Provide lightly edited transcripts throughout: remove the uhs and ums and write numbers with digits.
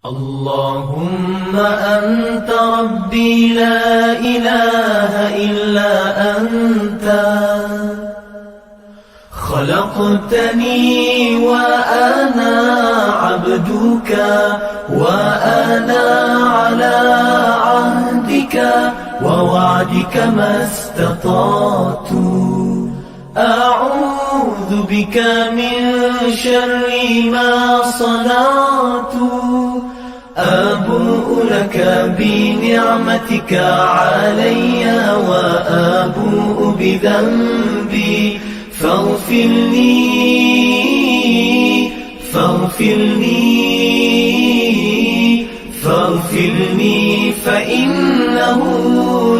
اللهم أنت ربي لا إله إلا أنت خلقتني وأنا عبدك وأنا على عهدك ووعدك ما استطعت أعوذ بك من شر ما صنعت أبوء لك بنعمتك علي وأبوء بذنبي فاغفر لي فإنه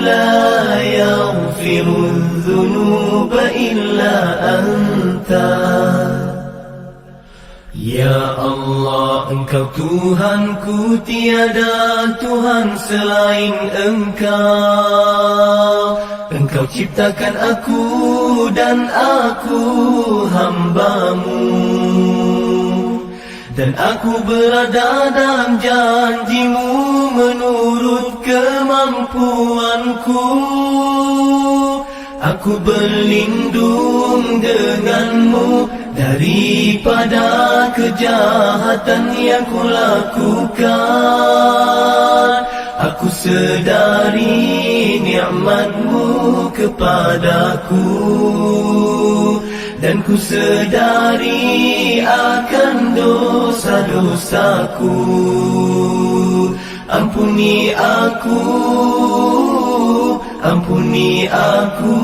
لا يغفر الذنوب إلا أنت. Ya Allah, Engkau Tuhanku, tiada Tuhan selain Engkau. Engkau ciptakan aku dan aku hamba-Mu, dan aku berada dalam janji-Mu menurut kemampuanku. Aku berlindung denganmu daripada kejahatan yang kulakukan. Aku sedari nikmat-Mu kepadaku, dan ku sedari akan dosa-dosaku. Ampuni aku, ampuni aku,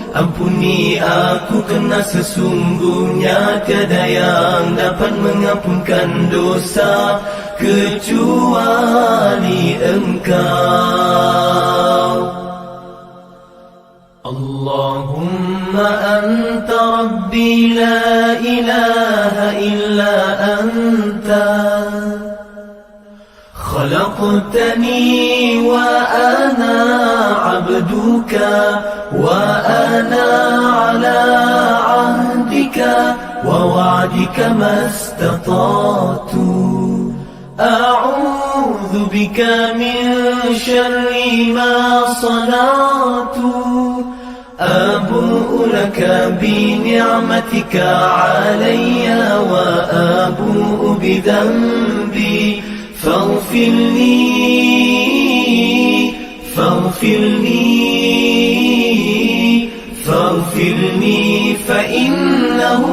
ampuni aku, kerana sesungguhnya tiada yang dapat mengampunkan dosa kecuali Engkau. Allahumma anta rabbi la ilaha illa anta خلقتني وأنا عبدك وأنا على عهدك ووعدك ما استطعت أعوذ بك من شر ما صنعت أبوء لك بنعمتك علي وأبوء بذنبي فاغفر لي فإنه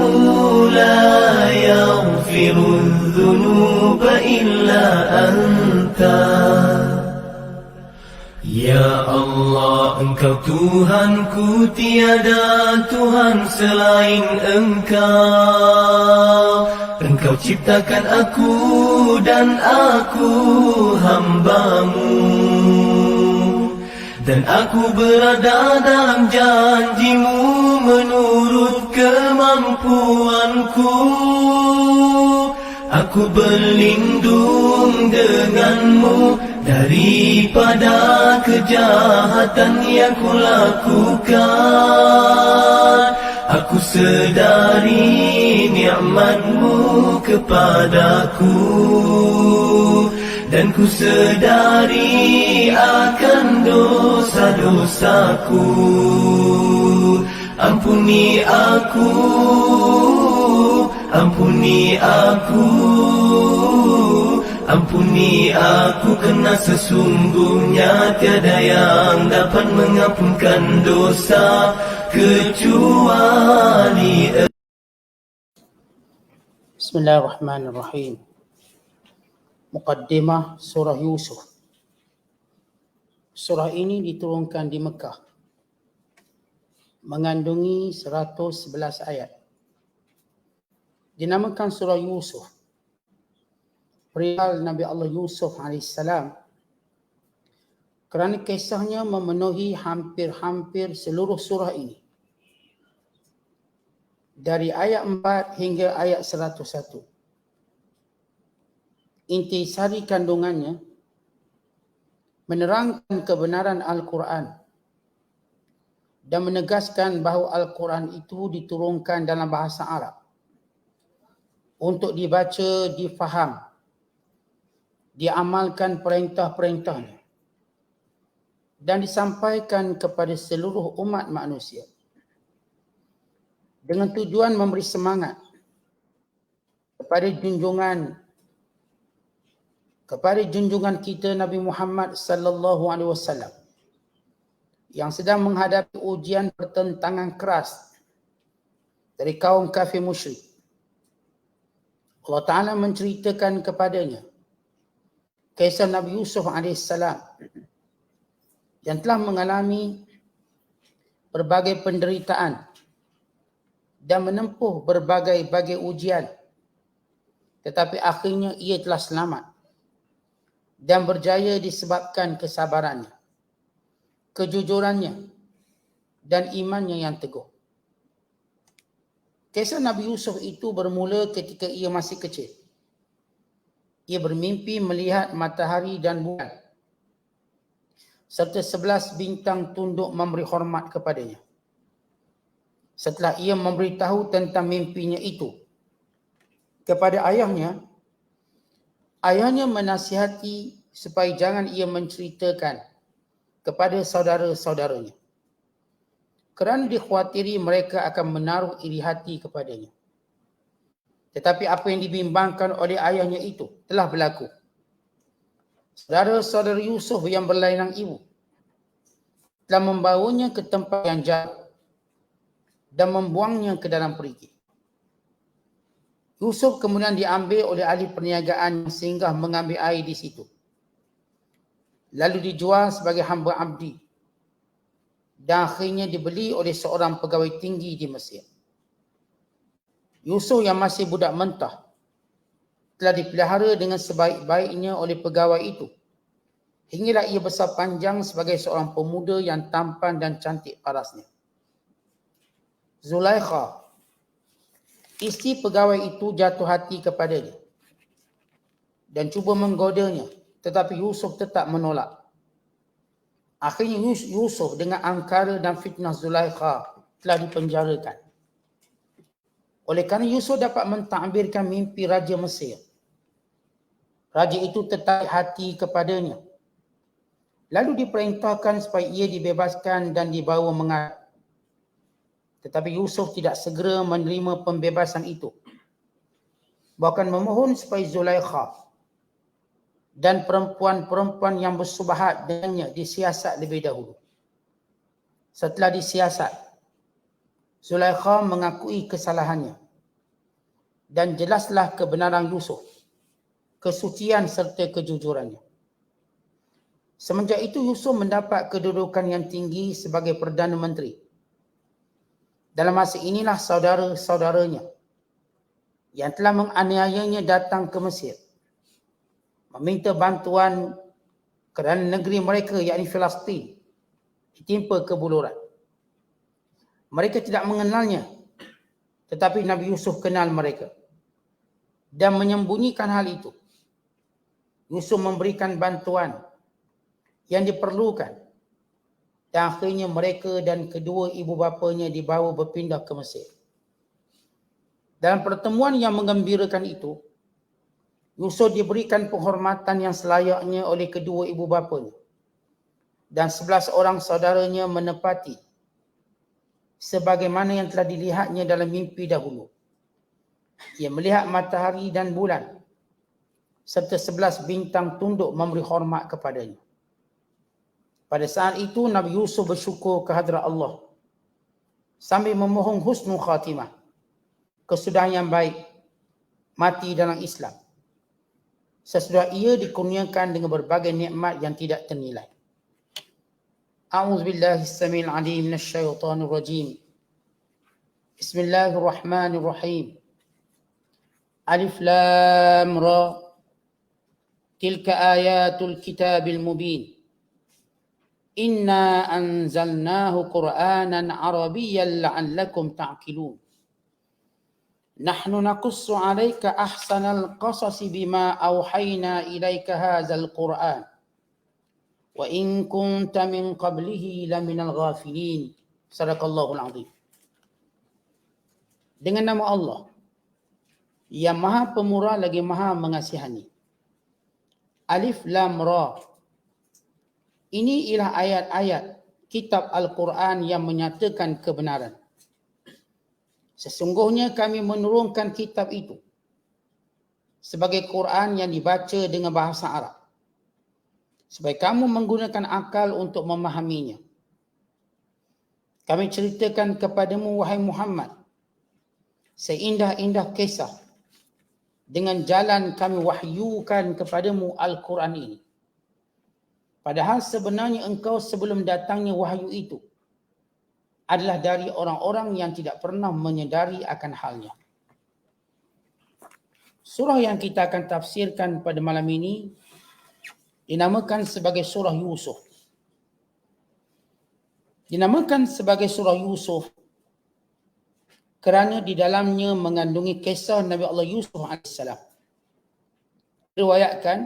لا يغفر الذنوب إلا أنت. Ya Allah, Engkau Tuhanku, tiada Tuhan selain Engkau. Engkau ciptakan aku dan aku hamba-Mu, dan aku berada dalam janji-Mu menurut kemampuanku. Aku berlindung denganmu daripada kejahatan yang kulakukan. Aku sedari nikmat-Mu kepadaku, dan ku sedari akan dosa-dosaku. Ampuni aku, ampuni aku, ampuni aku, kerana sesungguhnya tiada yang dapat mengampunkan dosa kecuali. Bismillahirrahmanirrahim. Muqaddimah Surah Yusuf. Surah ini diturunkan di Mekah, mengandungi 111 ayat. Dinamakan Surah Yusuf perihal Nabi Allah Yusuf AS kerana kisahnya memenuhi hampir-hampir seluruh surah ini, dari ayat 4 hingga ayat 101. Intisari kandungannya menerangkan kebenaran Al-Quran dan menegaskan bahawa Al-Quran itu diturunkan dalam bahasa Arab untuk dibaca, difaham dia amalkan perintah-perintahnya dan disampaikan kepada seluruh umat manusia dengan tujuan memberi semangat kepada junjungan kita Nabi Muhammad sallallahu alaihi wasallam yang sedang menghadapi ujian pertentangan keras dari kaum kafir musyrik. Allah Ta'ala menceritakan kepadanya kisah Nabi Yusuf AS yang telah mengalami berbagai penderitaan dan menempuh berbagai ujian, tetapi akhirnya ia telah selamat dan berjaya disebabkan kesabarannya, kejujurannya dan imannya yang teguh. Kisah Nabi Yusuf itu bermula ketika ia masih kecil. Ia bermimpi melihat matahari dan bulan serta 11 bintang tunduk memberi hormat kepadanya. Setelah ia memberitahu tentang mimpinya itu kepada ayahnya, ayahnya menasihati supaya jangan ia menceritakan kepada saudara-saudaranya kerana dikhawatiri mereka akan menaruh iri hati kepadanya. Tetapi apa yang dibimbangkan oleh ayahnya itu telah berlaku. Saudara-saudara Yusuf yang berlainan ibu telah membawanya ke tempat yang jauh dan membuangnya ke dalam perigi. Yusuf kemudian diambil oleh ahli perniagaan sehingga mengambil air di situ. Lalu dijual sebagai hamba abdi dan akhirnya dibeli oleh seorang pegawai tinggi di Mesir. Yusuf yang masih budak mentah telah dipelihara dengan sebaik-baiknya oleh pegawai itu hinggalah ia besar panjang sebagai seorang pemuda yang tampan dan cantik parasnya. Zulaikha, isteri pegawai itu, jatuh hati kepadanya dan cuba menggodanya, tetapi Yusuf tetap menolak. Akhirnya Yusuf dengan angkara dan fitnah Zulaikha telah dipenjarakan. Oleh kerana Yusuf dapat mentadbirkan mimpi Raja Mesir, raja itu tertarik hati kepadanya. Lalu diperintahkan supaya ia dibebaskan dan dibawa menghadap. Tetapi Yusuf tidak segera menerima pembebasan itu, bahkan memohon supaya Zulaikha dan perempuan-perempuan yang bersubahat dengannya disiasat lebih dahulu. Setelah disiasat, Zulaikha mengakui kesalahannya dan jelaslah kebenaran Yusuf, kesucian serta kejujurannya. Semenjak itu Yusuf mendapat kedudukan yang tinggi sebagai Perdana Menteri. Dalam masa inilah saudara-saudaranya yang telah menganiayanya datang ke Mesir, meminta bantuan kerana negeri mereka yakni Palestin ditimpa kebuluran. Mereka tidak mengenalnya, tetapi Nabi Yusuf kenal mereka dan menyembunyikan hal itu. Yusuf memberikan bantuan yang diperlukan dan akhirnya mereka dan kedua ibu bapanya dibawa berpindah ke Mesir. Dalam pertemuan yang menggembirakan itu, Yusuf diberikan penghormatan yang selayaknya oleh kedua ibu bapanya dan 11 orang saudaranya menepati sebagaimana yang telah dilihatnya dalam mimpi dahulu. Ia melihat matahari dan bulan serta 11 bintang tunduk memberi hormat kepadanya. Pada saat itu Nabi Yusuf bersyukur kehadrat Allah sambil memohon husnul khatimah, kesudahan yang baik, mati dalam Islam, sesudah ia dikurniakan dengan berbagai nikmat yang tidak ternilai. A'udzubillahi as-sami'il 'alim minasyaitonir rajim. Bismillahirrahmanirrahim. Alif lam ra. Tilka ayatul kitabil mubin. Inna anzalnahu Qur'anan Arabiyyan la'allakum ta'qilun. Nahnu naqussu 'alaika ahsanal qasasi bima awhayna ilaika hadzal Qur'an. Wa in kunta min qablihi laminal ghafilin. Sadaqallahul 'azim. Dengan nama Allah yang Maha Pemurah lagi Maha Mengasihani. Alif Lam Ra. Ini ialah ayat-ayat kitab Al-Quran yang menyatakan kebenaran. Sesungguhnya kami menurunkan kitab itu sebagai Quran yang dibaca dengan bahasa Arab, supaya kamu menggunakan akal untuk memahaminya. Kami ceritakan kepadamu, wahai Muhammad, seindah-indah kisah dengan jalan kami wahyukan kepadamu Al-Quran ini. Padahal sebenarnya engkau sebelum datangnya wahyu itu adalah dari orang-orang yang tidak pernah menyedari akan halnya. Surah yang kita akan tafsirkan pada malam ini dinamakan sebagai surah Yusuf. Dinamakan sebagai surah Yusuf kerana di dalamnya mengandungi kisah Nabi Allah Yusuf AS. Riwayatkan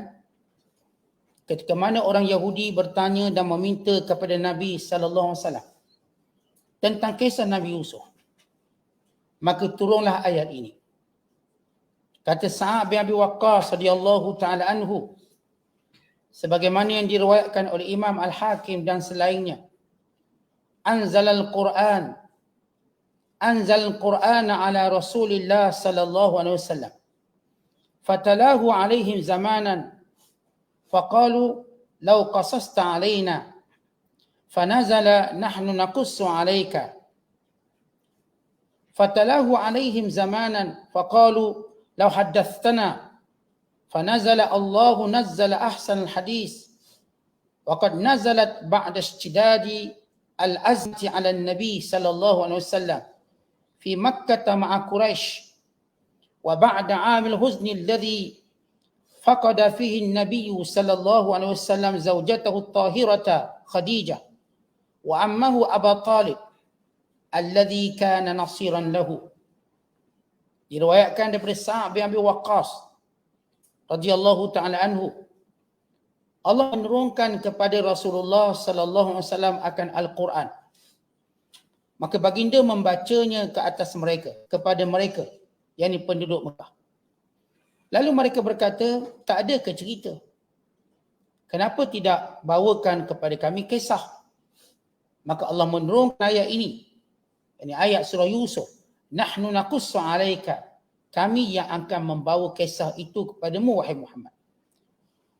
ketika mana orang Yahudi bertanya dan meminta kepada Nabi SAW tentang kisah Nabi Yusuf, maka turunlah ayat ini. Kata Sa'ad bin Abi Waqqas radhiyallahu taala anhu, sebagaimana yang diriwayatkan oleh Imam Al-Hakim dan selainnya, anzal Qur'an ala Rasulillah sallallahu alaihi wasallam fatalahu alaihim zamanan faqalu law qasasta alaina fanazala nahnu naqussu alayka fatalahu alaihim zamanan faqalu law haddathana fanazala Allahu nazzala ahsan al-hadis wa qad nazalat ba'da ishtidadi al-azmati ala an-nabi sallallahu alaihi wasallam في مكة مع قريش وبعد عام الحزن الذي فقد فيه النبي صلى الله عليه وسلم زوجته الطاهرة خديجة وعمه أبا طالب الذي كان نصيرا له. Diriwayatkan daripada Sa'ad bin Abi Waqqas radhiyallahu taala anhu, Allah menurunkan kepada Rasulullah sallallahu alaihi wasallam akan Al-Quran. Maka baginda membacanya ke atas mereka, kepada mereka, yakni penduduk Mekah. Lalu mereka berkata, tak ada ke cerita? Kenapa tidak bawakan kepada kami kisah? Maka Allah menurunkan ayat ini, yakni ayat surah Yusuf. Nahnu naqussu alaika. Kami yang akan membawa kisah itu kepadamu, wahai Muhammad.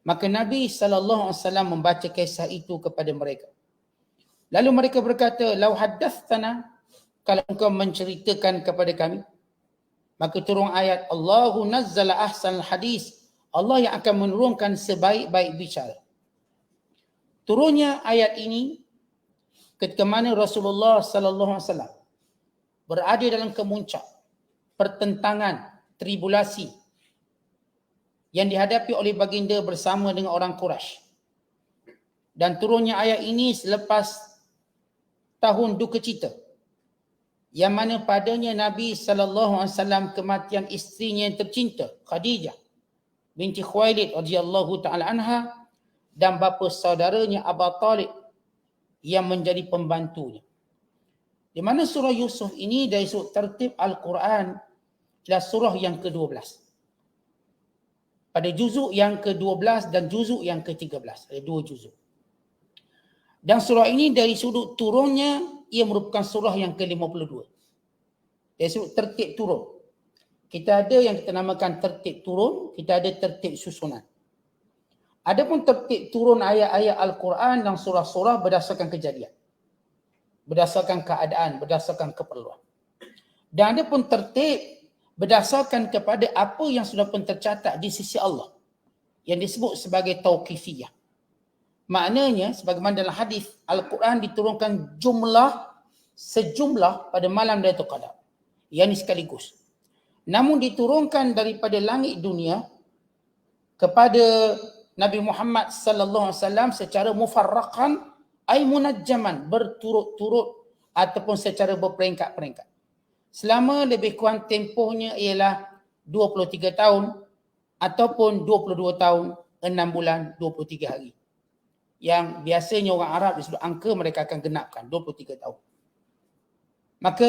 Maka Nabi SAW membaca kisah itu kepada mereka. Lalu mereka berkata, lau haddathana, kalau engkau menceritakan kepada kami. Maka turun ayat, Allahu nazzala ahsanal hadis. Allah yang akan menurunkan sebaik-baik bicara. Turunnya ayat ini ketika mana Rasulullah SAW berada dalam kemuncak pertentangan, tribulasi yang dihadapi oleh baginda bersama dengan orang Quraisy. Dan turunnya ayat ini selepas tahun duka cita yang mana padanya Nabi SAW kematian isterinya yang tercinta Khadijah binti Khuwailid radhiyallahu taala anha dan bapa saudaranya Abu Talib yang menjadi pembantunya. Di mana surah Yusuf ini dari sudut tertib Al-Quran adalah surah yang ke-12. Pada juzuk yang ke-12 dan juzuk yang ke-13. Ada 2 juzuk. Dan surah ini dari sudut turunnya, ia merupakan surah yang ke-52. Dari sudut tertib turun. Kita ada yang kita namakan tertib turun, kita ada tertib susunan. Adapun tertib turun ayat-ayat Al-Quran dan surah-surah berdasarkan kejadian. Berdasarkan keadaan, berdasarkan keperluan. Dan adapun tertib berdasarkan kepada apa yang sudah pun tercatat di sisi Allah. Yang disebut sebagai tauqifiyah. Maknanya sebagaimana dalam hadis Al-Quran diturunkan sejumlah pada malam Lailatul Qadar. Yang sekaligus. Namun diturunkan daripada langit dunia kepada Nabi Muhammad sallallahu alaihi wasallam secara mufarraqan ay munajjaman, berturut-turut ataupun secara berperingkat-peringkat. Selama lebih kurang tempohnya ialah 23 tahun ataupun 22 tahun, 6 bulan, 23 hari. Yang biasanya orang Arab di sudut angka mereka akan genapkan 23 tahun. Maka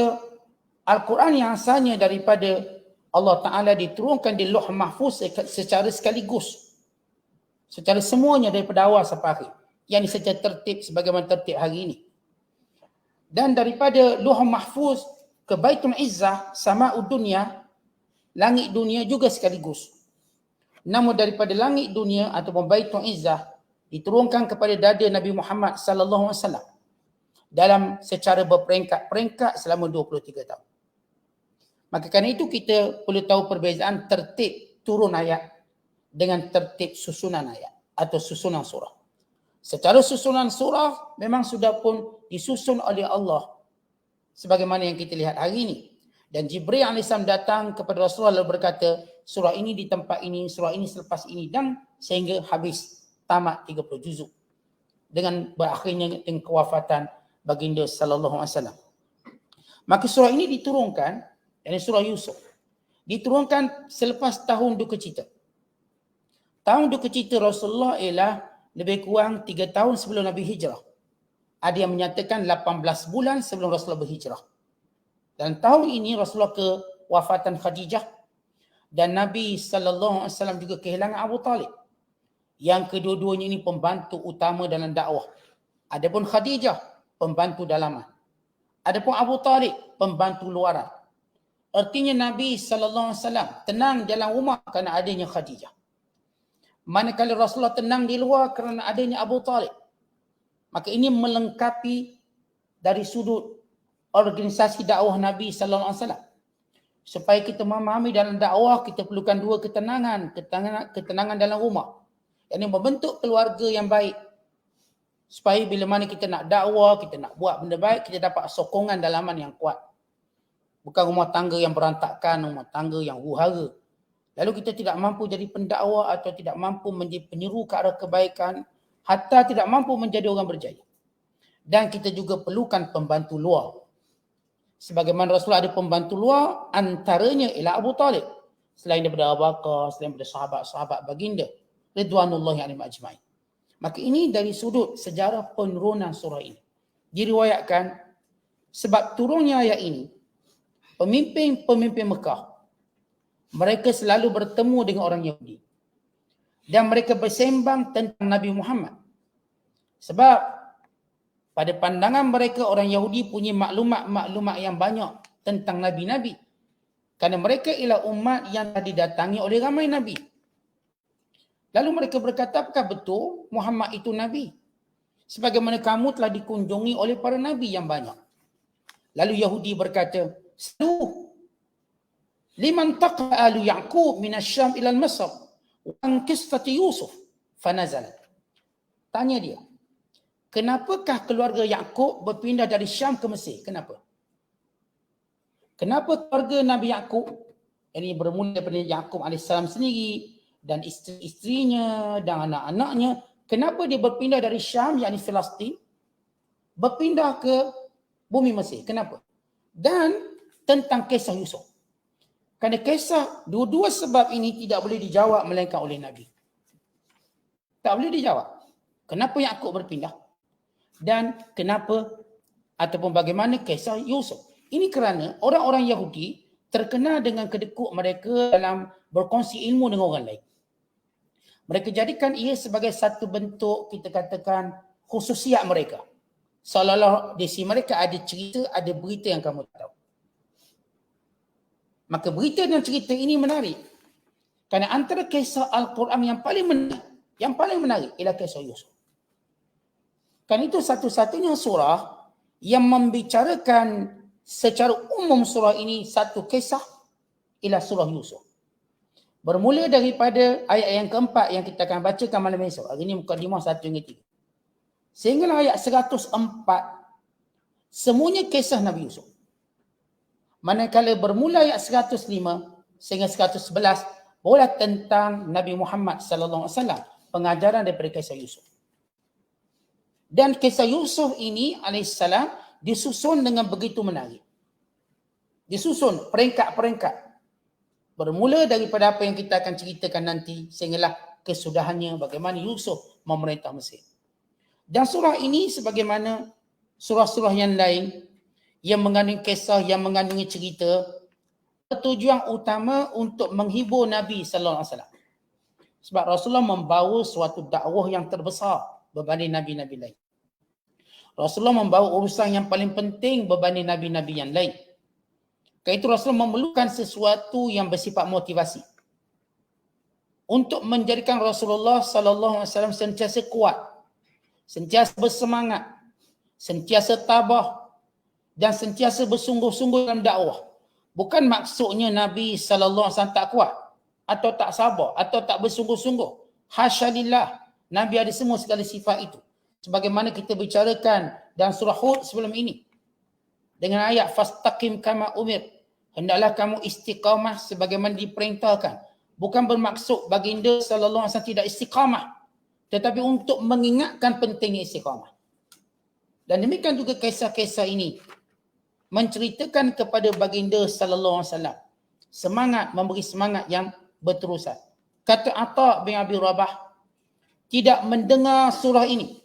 Al-Quran yang asalnya daripada Allah Ta'ala diturunkan di Lauh Mahfuz secara sekaligus. Secara semuanya daripada awal sampai akhir. Yang ini secara tertib sebagaimana tertib hari ini. Dan daripada Lauhul Mahfuz ke Baitul Izzah, Sama'ud Dunya, langit dunia juga sekaligus. Namun daripada langit dunia ataupun Baitul Izzah diturunkan kepada dada Nabi Muhammad sallallahu alaihi wasallam dalam secara berperingkat-peringkat selama 23 tahun. Maka kerana itu kita perlu tahu perbezaan tertib turun ayat dengan tertib susunan ayat atau susunan surah. Secara susunan surah memang sudah pun disusun oleh Allah sebagaimana yang kita lihat hari ini. Dan Jibril AS datang kepada Rasulullah lalu berkata, surah ini di tempat ini, surah ini selepas ini, dan sehingga habis tamat 30 juzuk dengan berakhirnya dengan kewafatan baginda sallallahu alaihi wasallam. Maka surah ini diturunkan, yakni surah Yusuf, diturunkan selepas tahun duka cita. Tahun duka cita Rasulullah ialah lebih kurang 3 tahun sebelum Nabi hijrah. Ada yang menyatakan 18 bulan sebelum Rasulullah berhijrah. Dan tahun ini Rasulullah kewafatan Khadijah dan Nabi sallallahu alaihi wasallam juga kehilangan Abu Talib. Yang kedua-duanya ini pembantu utama dalam dakwah. Adapun Khadijah pembantu dalaman. Adapun Abu Talib pembantu luaran. Artinya Nabi sallallahu alaihi wasallam tenang dalam rumah kerana adanya Khadijah. Manakala Rasulullah tenang di luar kerana adanya Abu Talib. Maka ini melengkapi dari sudut organisasi dakwah Nabi sallallahu alaihi wasallam. Supaya kita memahami dalam dakwah kita perlukan dua ketenangan, ketenangan dalam rumah. Yang ini membentuk keluarga yang baik. Supaya bila mana kita nak dakwah, kita nak buat benda baik, kita dapat sokongan dalaman yang kuat. Bukan rumah tangga yang berantakan, rumah tangga yang huru-hara. Lalu kita tidak mampu jadi pendakwa atau tidak mampu menjadi penyeru ke arah kebaikan, hatta tidak mampu menjadi orang berjaya. Dan kita juga perlukan pembantu luar. Sebagaimana Rasulullah ada pembantu luar, antaranya ialah Abu Talib. Selain daripada Abu Bakar, selain daripada sahabat-sahabat baginda. Ridwanullahi alaihim ajma'in. Maka ini dari sudut sejarah penurunan surah ini. Diriwayatkan sebab turunnya ayat ini, pemimpin-pemimpin Mekah, mereka selalu bertemu dengan orang Yahudi. Dan mereka bersembang tentang Nabi Muhammad. Sebab pada pandangan mereka orang Yahudi punya maklumat-maklumat yang banyak tentang Nabi-Nabi. Kerana mereka ialah umat yang didatangi oleh ramai Nabi. Lalu mereka berkata, apakah betul Muhammad itu Nabi? Sebagaimana kamu telah dikunjungi oleh para Nabi yang banyak. Lalu Yahudi berkata, liman taqa alu Ya'qub minasyam ilal Masr wa qissati Yusuf fanazalat. Tanya dia, kenapakah keluarga Ya'qub berpindah dari Syam ke Mesir? Kenapa? Kenapa keluarga Nabi Ya'qub, ini bermula daripada Ya'qub AS sendiri dan isteri-isterinya dan anak-anaknya, kenapa dia berpindah dari Syam, yakni Palestin, berpindah ke bumi Mesir? Kenapa? Dan tentang kisah Yusuf. Kerana kisah dua-dua sebab ini tidak boleh dijawab melainkan oleh Nabi. Tak boleh dijawab. Kenapa Ya'qub berpindah? Dan kenapa ataupun bagaimana kisah Yusuf? Ini kerana orang-orang Yahudi terkenal dengan kedekut mereka dalam berkongsi ilmu dengan orang lain. Mereka jadikan ia sebagai satu bentuk, kita katakan, khususiat mereka. Seolah-olah di sini mereka ada cerita, ada berita yang kamu tahu. Maka berita dan cerita ini menarik. Kerana antara kisah Al-Quran yang paling menarik ialah kisah Yusuf. Kan itu satu-satunya surah yang membicarakan secara umum surah ini satu kisah ialah surah Yusuf. Bermula daripada ayat yang keempat yang kita akan bacakan malam esok. Hari ini mukadimah 1 hingga 3. Sehingga ayat 104 semuanya kisah Nabi Yusuf. Manakala bermula ayat 105 sehingga 111 bola tentang Nabi Muhammad sallallahu alaihi wasallam, pengajaran daripada kisah Yusuf. Dan kisah Yusuf ini alaihissalam disusun dengan begitu menarik. Disusun peringkat-peringkat. Bermula daripada apa yang kita akan ceritakan nanti sehinggalah kesudahannya bagaimana Yusuf memerintah Mesir. Dan surah ini sebagaimana surah-surah yang lain yang mengandungi kisah, yang mengandungi cerita, tujuan utama untuk menghibur Nabi sallallahu alaihi wasallam. Sebab Rasulullah membawa suatu dakwah yang terbesar berbanding nabi-nabi lain. Rasulullah membawa urusan yang paling penting berbanding nabi-nabi yang lain. Kerana itu Rasulullah memerlukan sesuatu yang bersifat motivasi untuk menjadikan Rasulullah sallallahu alaihi wasallam sentiasa kuat, sentiasa bersemangat, sentiasa tabah dan sentiasa bersungguh-sungguh dalam dakwah. Bukan maksudnya Nabi sallallahu alaihi wasallam tak kuat atau tak sabar atau tak bersungguh-sungguh. Hasyalillah, Nabi ada semua segala sifat itu. Sebagaimana kita bicarakan dalam surah Hud sebelum ini. Dengan ayat fastaqim kama umir, hendaklah kamu istiqamah sebagaimana diperintahkan. Bukan bermaksud baginda sallallahu alaihi wasallam tidak istiqamah, tetapi untuk mengingatkan pentingnya istiqamah. Dan demikian juga kisah-kisah ini menceritakan kepada baginda sallallahu alaihi wasallam semangat, memberi semangat yang berterusan. Kata Atha bin Abi Rabah, tidak mendengar surah ini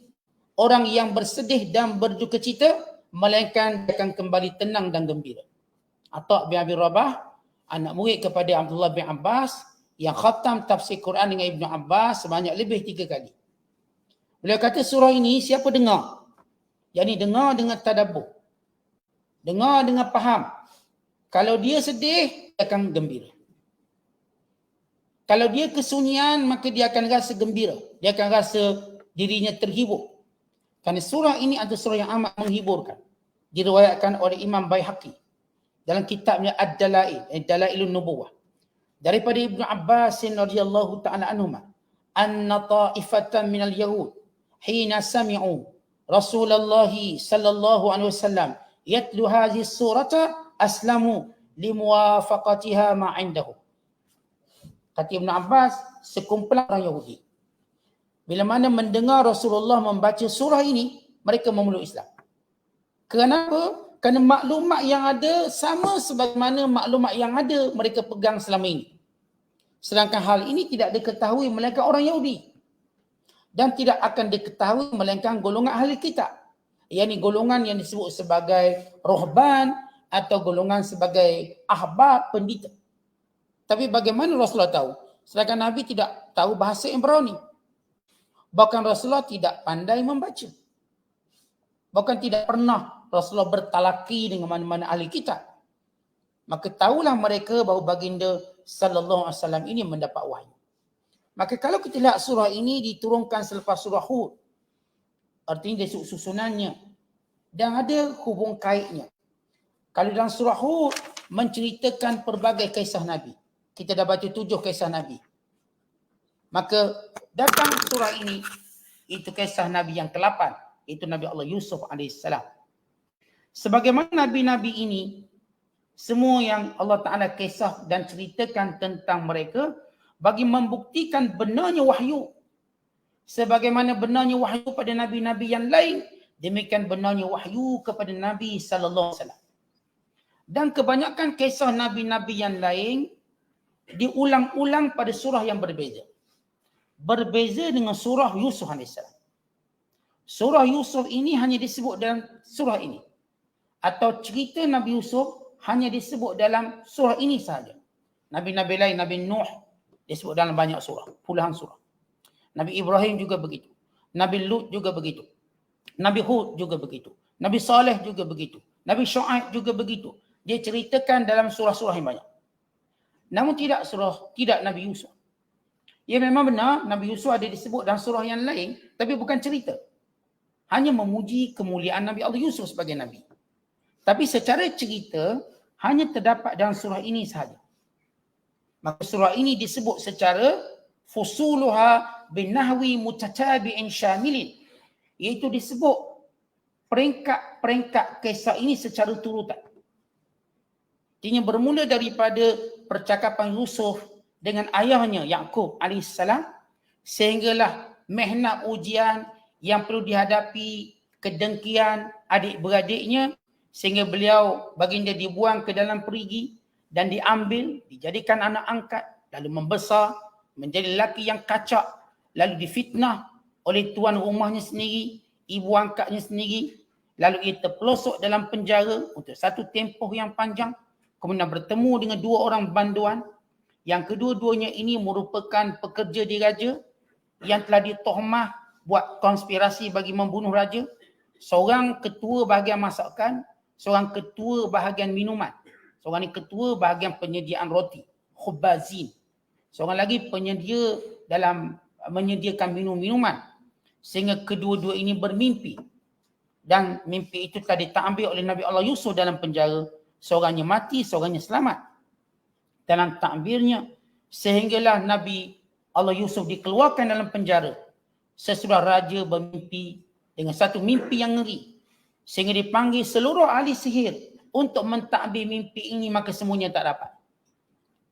orang yang bersedih dan berduka cita, melainkan akan kembali tenang dan gembira. Atha bin Abi Rabah, anak murid kepada Abdullah bin Abbas, yang khatam tafsir Quran dengan Ibnu Abbas sebanyak lebih 3 kali. Beliau kata surah ini siapa dengar? Yang ni dengar dengan tadabbur. Dengar dengan faham. Kalau dia sedih, dia akan gembira. Kalau dia kesunyian, maka dia akan rasa gembira. Dia akan rasa dirinya terhibur. Kerana surah ini adalah surah yang amat menghiburkan. Diriwayatkan oleh Imam Baihaqi dalam kitabnya Ad-Dalail, Dalailun Nubuwah. Daripada Ibnu Abbas radhiyallahu ta'ala anhuma, anna ta'ifatan minal yahud hina sami'u Rasulullah sallallahu alaihi wasallam yatlu hadhihi surata aslamu limuwafaqatiha ma 'indahu. Kata Ibnu Abbas, sekumpulan orang Yahudi bila mana mendengar Rasulullah membaca surah ini, mereka memeluk Islam. Kenapa? Kerana maklumat yang ada sama sebagaimana maklumat yang ada mereka pegang selama ini. Sedangkan hal ini tidak diketahui melainkan orang Yahudi. Dan tidak akan diketahui melainkan golongan ahli kitab. Yang golongan yang disebut sebagai rohban atau golongan sebagai ahbab, pendeta. Tapi bagaimana Rasulullah tahu? Sedangkan Nabi tidak tahu bahasa Ibrani. Bahkan Rasulullah tidak pandai membaca. Bahkan tidak pernah Rasulullah bertalaki dengan mana-mana ahli kitab. Maka tahulah mereka bahawa baginda sallallahu alaihi wasallam ini mendapat wahyu. Maka kalau kita lihat surah ini diturunkan selepas surah Hud, artinya dia susunannya dan ada hubung kaitnya. Kalau dalam surah Hud menceritakan pelbagai kisah Nabi. Kita dah baca 7 kisah Nabi. Maka datang surah ini, itu kisah Nabi yang ke-8, itu Nabi Allah Yusuf AS. Sebagaimana Nabi-Nabi ini, semua yang Allah Ta'ala kisah dan ceritakan tentang mereka, bagi membuktikan benarnya wahyu. Sebagaimana benarnya wahyu pada Nabi-Nabi yang lain, demikian benarnya wahyu kepada Nabi Sallallahu Alaihi Wasallam. Dan kebanyakan kisah Nabi-Nabi yang lain, diulang-ulang pada surah yang berbeza. Berbeza dengan surah Yusuf AS. Surah Yusuf ini hanya disebut dalam surah ini. Atau cerita Nabi Yusuf hanya disebut dalam surah ini sahaja. Nabi-Nabi lain, Nabi Nuh disebut dalam banyak surah, puluhan surah. Nabi Ibrahim juga begitu. Nabi Lut juga begitu. Nabi Hud juga begitu. Nabi Saleh juga begitu. Nabi Shu'aib juga begitu. Dia ceritakan dalam surah-surah yang banyak. Namun tidak Nabi Yusuf. Ya memang benar Nabi Yusuf ada disebut dalam surah yang lain, tapi bukan cerita. Hanya memuji kemuliaan Nabi Allah Yusuf sebagai Nabi. Tapi secara cerita hanya terdapat dalam surah ini sahaja. Maka surah ini disebut secara fusuluha binahwi mutatabi'in syamilin. Iaitu disebut peringkat-peringkat kisah ini secara turutan. Artinya bermula daripada percakapan Yusuf dengan ayahnya Yaqub AS, sehinggalah mihnat ujian yang perlu dihadapi, kedengkian adik-beradiknya, sehingga beliau baginda dibuang ke dalam perigi dan diambil, dijadikan anak angkat, lalu membesar menjadi lelaki yang kacak, lalu difitnah oleh tuan rumahnya sendiri, ibu angkatnya sendiri, lalu ia terpelosok dalam penjara untuk satu tempoh yang panjang, kemudian bertemu dengan 2 orang banduan, Yang kedua-duanya ini merupakan pekerja diraja yang telah ditohmah buat konspirasi bagi membunuh raja. Seorang ketua bahagian masakan, seorang ketua bahagian minuman. Seorang ni ketua bahagian penyediaan roti, khubazin. Seorang lagi penyedia dalam menyediakan minuman. Sehingga kedua-dua ini bermimpi. Dan mimpi itu telah ditambil oleh Nabi Allah Yusuf dalam penjara. Seorangnya mati, seorangnya selamat. Dalam takbirnya, sehinggalah Nabi Allah Yusuf dikeluarkan dalam penjara. Sesudah raja bermimpi dengan satu mimpi yang ngeri. Sehingga dipanggil seluruh ahli sihir untuk mentadbir mimpi ini, maka semuanya tak dapat.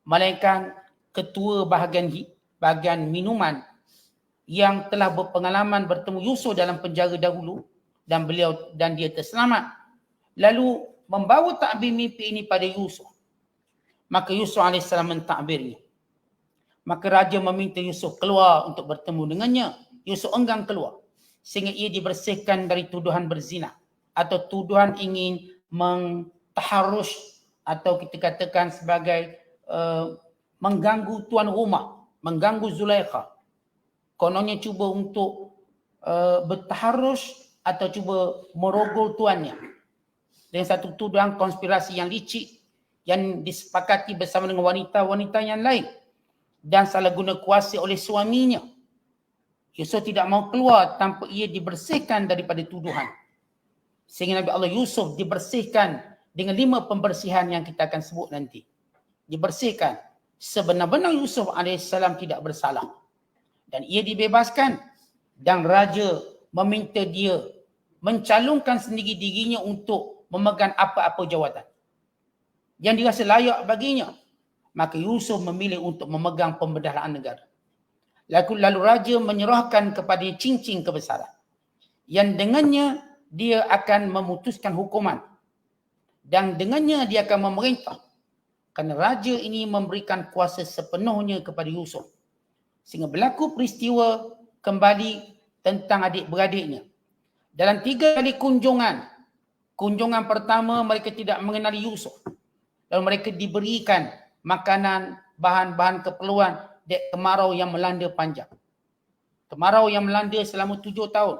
Melainkan ketua bahagian minuman yang telah berpengalaman bertemu Yusuf dalam penjara dahulu dan dia terselamat. Lalu membawa takbir mimpi ini pada Yusuf. Maka Yusuf AS mentakbirnya. Maka raja meminta Yusuf keluar untuk bertemu dengannya. Yusuf enggan keluar. Sehingga ia dibersihkan dari tuduhan berzina. Atau tuduhan ingin mentaharrush. Atau kita katakan sebagai mengganggu tuan rumah. Mengganggu Zulaikha. Kononnya cuba untuk bertaharrush atau cuba merogol tuannya. Dengan satu tuduhan konspirasi yang licik. Yang disepakati bersama dengan wanita-wanita yang lain. Dan salah guna kuasa oleh suaminya. Yusuf tidak mau keluar tanpa ia dibersihkan daripada tuduhan. Sehingga Nabi Allah Yusuf dibersihkan dengan 5 pembersihan yang kita akan sebut nanti. Dibersihkan. Sebenar-benar Yusuf AS tidak bersalah. Dan ia dibebaskan. Dan raja meminta dia mencalonkan sendiri dirinya untuk memegang apa-apa jawatan yang dirasa layak baginya. Maka Yusuf memilih untuk memegang pembendaharaan negara. Lalu raja menyerahkan kepada cincin kebesaran. Yang dengannya dia akan memutuskan hukuman. Dan dengannya dia akan memerintah. Kerana raja ini memberikan kuasa sepenuhnya kepada Yusuf. Sehingga berlaku peristiwa kembali tentang adik-beradiknya. Dalam 3 kali kunjungan. Kunjungan pertama mereka tidak mengenali Yusuf. Lalu mereka diberikan makanan, bahan-bahan keperluan di kemarau yang melanda panjang. Kemarau yang melanda selama 7 tahun.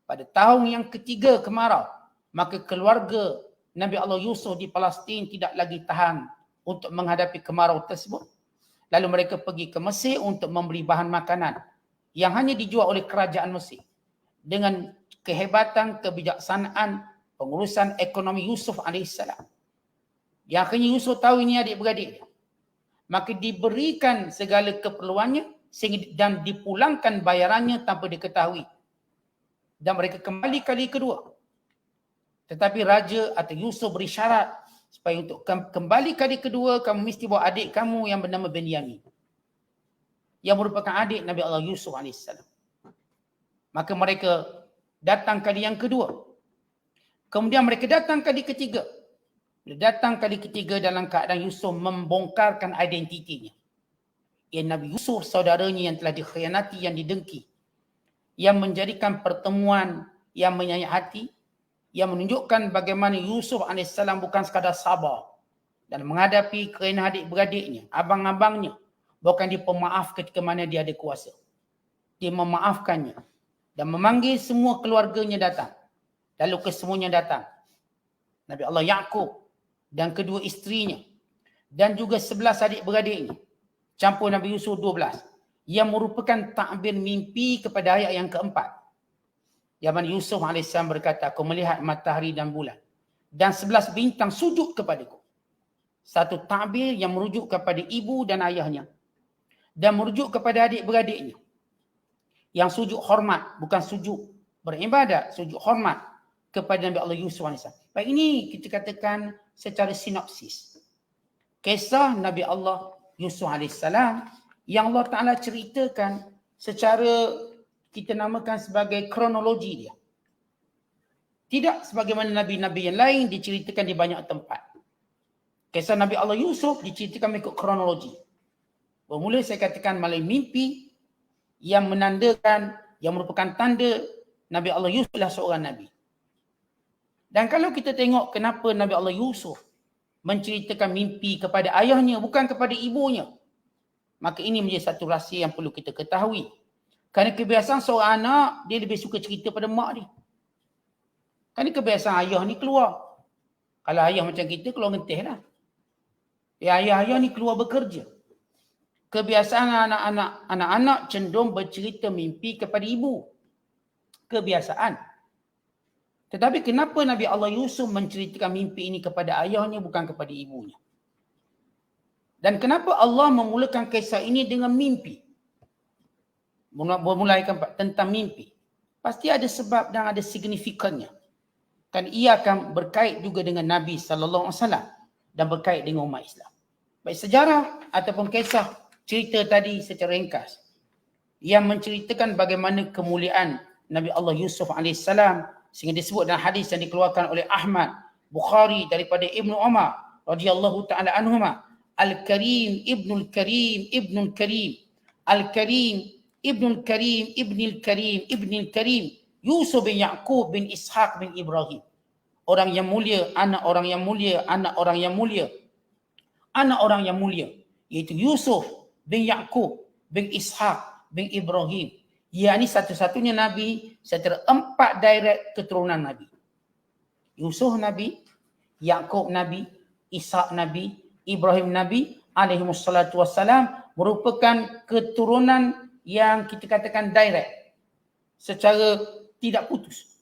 Pada tahun yang ketiga kemarau, maka keluarga Nabi Allah Yusuf di Palestin tidak lagi tahan untuk menghadapi kemarau tersebut. Lalu mereka pergi ke Mesir untuk membeli bahan makanan yang hanya dijual oleh kerajaan Mesir. Dengan kehebatan, kebijaksanaan, pengurusan ekonomi Yusuf AS. Yang akhirnya Yusuf tahu ini adik-beradik dia. Maka diberikan segala keperluannya dan dipulangkan bayarannya tanpa diketahui. Dan mereka kembali kali kedua. Tetapi raja atau Yusuf berisyarat supaya untuk kembali kali kedua kamu mesti bawa adik kamu yang bernama Benyamin. Yang merupakan adik Nabi Allah Yusuf AS. Maka mereka datang kali yang kedua. Kemudian mereka datang kali ketiga. Datang kali ketiga dalam keadaan Yusuf membongkarkan identitinya. Ia Nabi Yusuf, saudaranya yang telah dikhianati, yang didengki. Yang menjadikan pertemuan yang menyayat hati. Yang menunjukkan bagaimana Yusuf AS bukan sekadar sabar. Dan menghadapi kerana adik-beradiknya, abang-abangnya. Bukan dia pemaaf ketika mana dia ada kuasa. Dia memaafkannya. Dan memanggil semua keluarganya datang. Lalu kesemuanya datang. Nabi Allah Ya'qub dan kedua isterinya. Dan juga 11 adik-beradiknya. Campur Nabi Yusuf 12. Yang merupakan takbir mimpi kepada ayat yang keempat. Yang mana Yusuf AS berkata, aku melihat matahari dan bulan. Dan 11 bintang sujud kepadaku. Satu takbir yang merujuk kepada ibu dan ayahnya. Dan merujuk kepada adik-beradiknya. Yang sujud hormat, bukan sujud beribadat, sujud hormat kepada Nabi Allah Yusuf AS. Baik, ini kita katakan secara sinopsis. Kisah Nabi Allah Yusuf AS yang Allah Ta'ala ceritakan secara kita namakan sebagai kronologi dia. Tidak sebagaimana Nabi-Nabi yang lain diceritakan di banyak tempat. Kisah Nabi Allah Yusuf diceritakan mengikut kronologi. Bermula saya katakan melalui mimpi yang menandakan, yang merupakan tanda Nabi Allah Yusuf adalah seorang Nabi. Dan kalau kita tengok kenapa Nabi Allah Yusuf menceritakan mimpi kepada ayahnya bukan kepada ibunya. Maka ini menjadi satu rahsia yang perlu kita ketahui. Kerana kebiasaan seorang anak, dia lebih suka cerita pada mak dia. Kerana kebiasaan ayah ni keluar. Kalau ayah macam kita, keluar ngentih lah. Ayah-ayah ni keluar bekerja. Kebiasaan anak-anak cenderung bercerita mimpi kepada ibu. Kebiasaan. Tetapi kenapa Nabi Allah Yusuf menceritakan mimpi ini kepada ayahnya bukan kepada ibunya? Dan kenapa Allah memulakan kisah ini dengan mimpi? Memulaikan tentang mimpi. Pasti ada sebab dan ada signifikannya. Kan ia akan berkait juga dengan Nabi SAW dan berkait dengan umat Islam. Baik sejarah ataupun kisah cerita tadi secara ringkas yang menceritakan bagaimana kemuliaan Nabi Allah Yusuf AS sehingga disebut dalam hadis yang dikeluarkan oleh Ahmad, Bukhari daripada Ibnu Umar radhiyallahu taala anhuma, Al-Karim Ibnul Karim Ibnul Karim Al-Karim Ibnul Karim Ibnul Karim Ibnul Karim Yusuf bin Yaqub bin Ishaq bin Ibrahim. Orang yang mulia, anak orang yang mulia, anak orang yang mulia, anak orang yang mulia, iaitu Yusuf bin Yaqub bin Ishaq bin Ibrahim. Ia ni satu-satunya Nabi secara 4 direct keturunan Nabi. Yusuf Nabi, Yaqub Nabi, Ishaq Nabi, Ibrahim Nabi alaihi wassalatu wassalam merupakan keturunan yang kita katakan direct, secara tidak putus.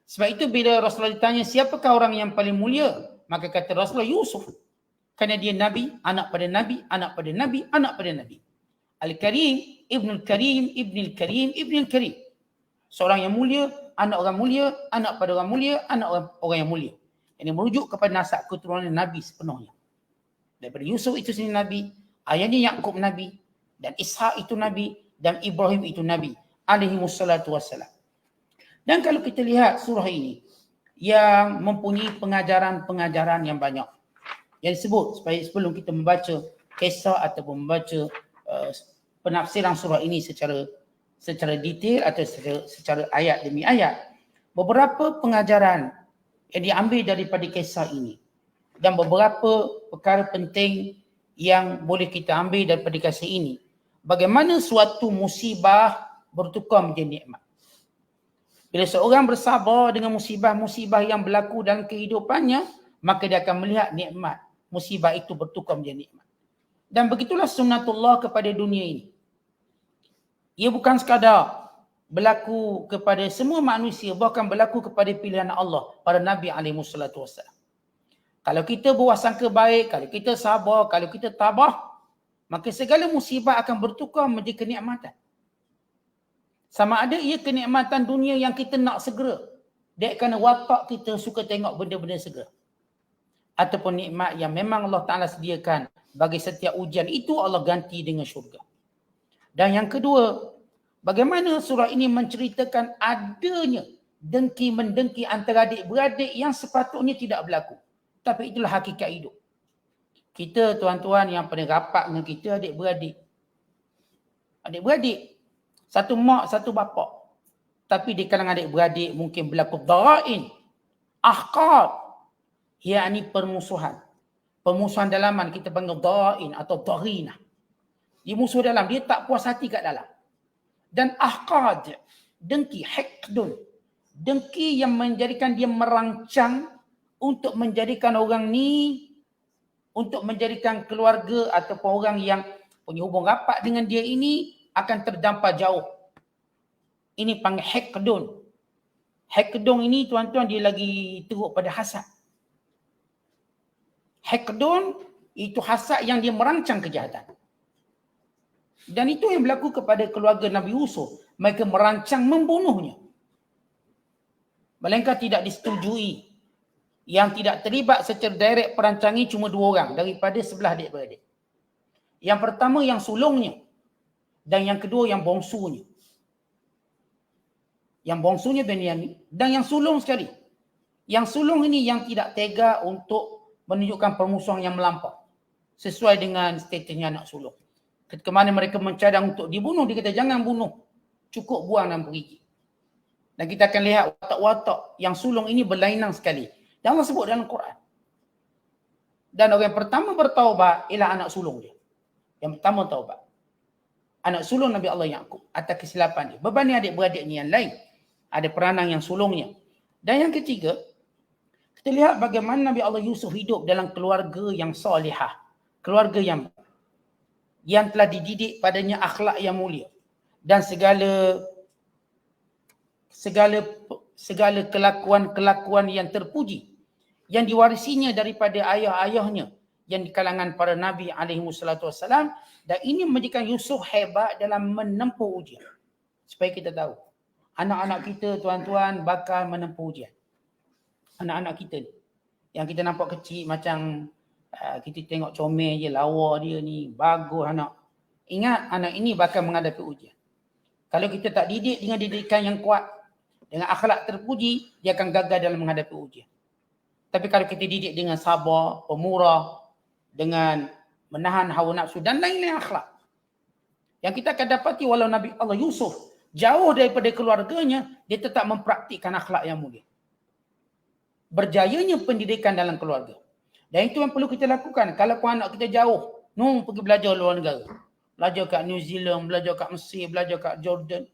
Sebab itu bila Rasulullah ditanya siapakah orang yang paling mulia, maka kata Rasulullah Yusuf. Kerana dia Nabi, anak pada Nabi, anak pada Nabi, anak pada Nabi. Al-Karim, Ibnul Karim, Ibnul Karim, Ibnul Karim. Seorang yang mulia, anak orang mulia, anak pada orang mulia, anak orang yang mulia. Ini merujuk kepada nasab keturunan Nabi sepenuhnya. Daripada Yusuf itu sendiri Nabi, ayahnya Yaqub Nabi, dan Ishaq itu Nabi, dan Ibrahim itu Nabi alaihi wassalatu wassalam. Dan kalau kita lihat surah ini yang mempunyai pengajaran-pengajaran yang banyak yang disebut, supaya sebelum kita membaca kisah ataupun membaca penafsiran surah ini secara detail atau secara ayat demi ayat, beberapa pengajaran yang diambil daripada kisah ini dan beberapa perkara penting yang boleh kita ambil daripada kisah ini. Bagaimana suatu musibah bertukar menjadi nikmat. Bila seorang bersabar dengan musibah-musibah yang berlaku dalam kehidupannya, maka dia akan melihat nikmat. Musibah itu bertukar menjadi nikmat. Dan begitulah sunnatullah kepada dunia ini. Ia bukan sekadar berlaku kepada semua manusia, bahkan berlaku kepada pilihan Allah, para Nabi alaihissalatu wassalam. Kalau kita berwasangka baik, kalau kita sabar, kalau kita tabah, maka segala musibah akan bertukar menjadi kenikmatan. Sama ada ia kenikmatan dunia yang kita nak segera, dek kerana watak kita suka tengok benda-benda segera. Ataupun nikmat yang memang Allah Ta'ala sediakan bagi setiap ujian, itu Allah ganti dengan syurga. Dan yang kedua, bagaimana surah ini menceritakan adanya dengki-mendengki antara adik-beradik yang sepatutnya tidak berlaku. Tapi itulah hakikat hidup. Kita tuan-tuan yang paling rapat dengan kita adik-beradik. Adik-beradik. Satu mak, satu bapa. Tapi di kalangan adik-beradik mungkin berlaku dhara'in, ahqad, yakni permusuhan. Permusuhan dalaman kita panggil dhara'in atau dharinah. Dia musuh dalam, dia tak puas hati kat dalam. Dan ahqad, dengki, hiqdun. Dengki yang menjadikan dia merancang untuk menjadikan orang ni, untuk menjadikan keluarga ataupun orang yang punya hubung rapat dengan dia ini akan terdampar jauh. Ini panggil hiqdun. Hiqdun ini tuan-tuan dia lagi teruk pada hasad. Hiqdun itu hasad yang dia merancang kejahatan. Dan itu yang berlaku kepada keluarga Nabi Yusuf. Mereka merancang membunuhnya. Melainkan tidak disetujui. Yang tidak terlibat secara direct perancangan cuma 2 orang daripada sebelah adik-beradik. Yang pertama yang sulungnya dan yang kedua yang bongsunya. Yang bongsunya Benyamin dan yang sulung sekali. Yang sulung ini yang tidak tega untuk menunjukkan permusuhan yang melampau sesuai dengan statusnya anak sulung. Ketika mana mereka mencadang untuk dibunuh, dia kata jangan bunuh, cukup buang dan pergi. Dan kita akan lihat watak-watak yang sulung ini berlainan sekali. Dan Allah sebut dalam Quran. Dan orang yang pertama bertaubat ialah anak sulung dia. Yang pertama taubat. anak sulung Nabi Allah Yaqub atas kesilapan dia. Beban ni adik-beradik ni yang lain. Ada peranan yang sulungnya. Dan yang ketiga, kita lihat bagaimana Nabi Allah Yusuf hidup dalam keluarga yang solihah. Keluarga yang telah dididik padanya akhlak yang mulia. Dan segala kelakuan-kelakuan yang terpuji yang diwarisinya daripada ayah-ayahnya yang di kalangan para nabi alaihi wassalatu wassalam, dan ini menjadikan Yusuf hebat dalam menempuh ujian. Supaya kita tahu, anak-anak kita tuan-tuan bakal menempuh ujian. Anak-anak kita ni yang kita nampak kecil macam kita tengok comel je, lawa dia ni, bagus anak. Ingat, anak ini bakal menghadapi ujian. Kalau kita tak didik dengan didikan yang kuat, dengan akhlak terpuji, dia akan gagal dalam menghadapi ujian. Tapi kalau kita didik dengan sabar, pemurah, dengan menahan hawa nafsu dan lain-lain akhlak, yang kita akan dapati walau Nabi Allah Yusuf jauh daripada keluarganya, dia tetap mempraktikkan akhlak yang mulia. Berjayanya pendidikan dalam keluarga. Dan itu yang perlu kita lakukan. Kalau pun anak kita jauh, pergi belajar luar negara. Belajar kat New Zealand, belajar kat Mesir, belajar kat Jordan,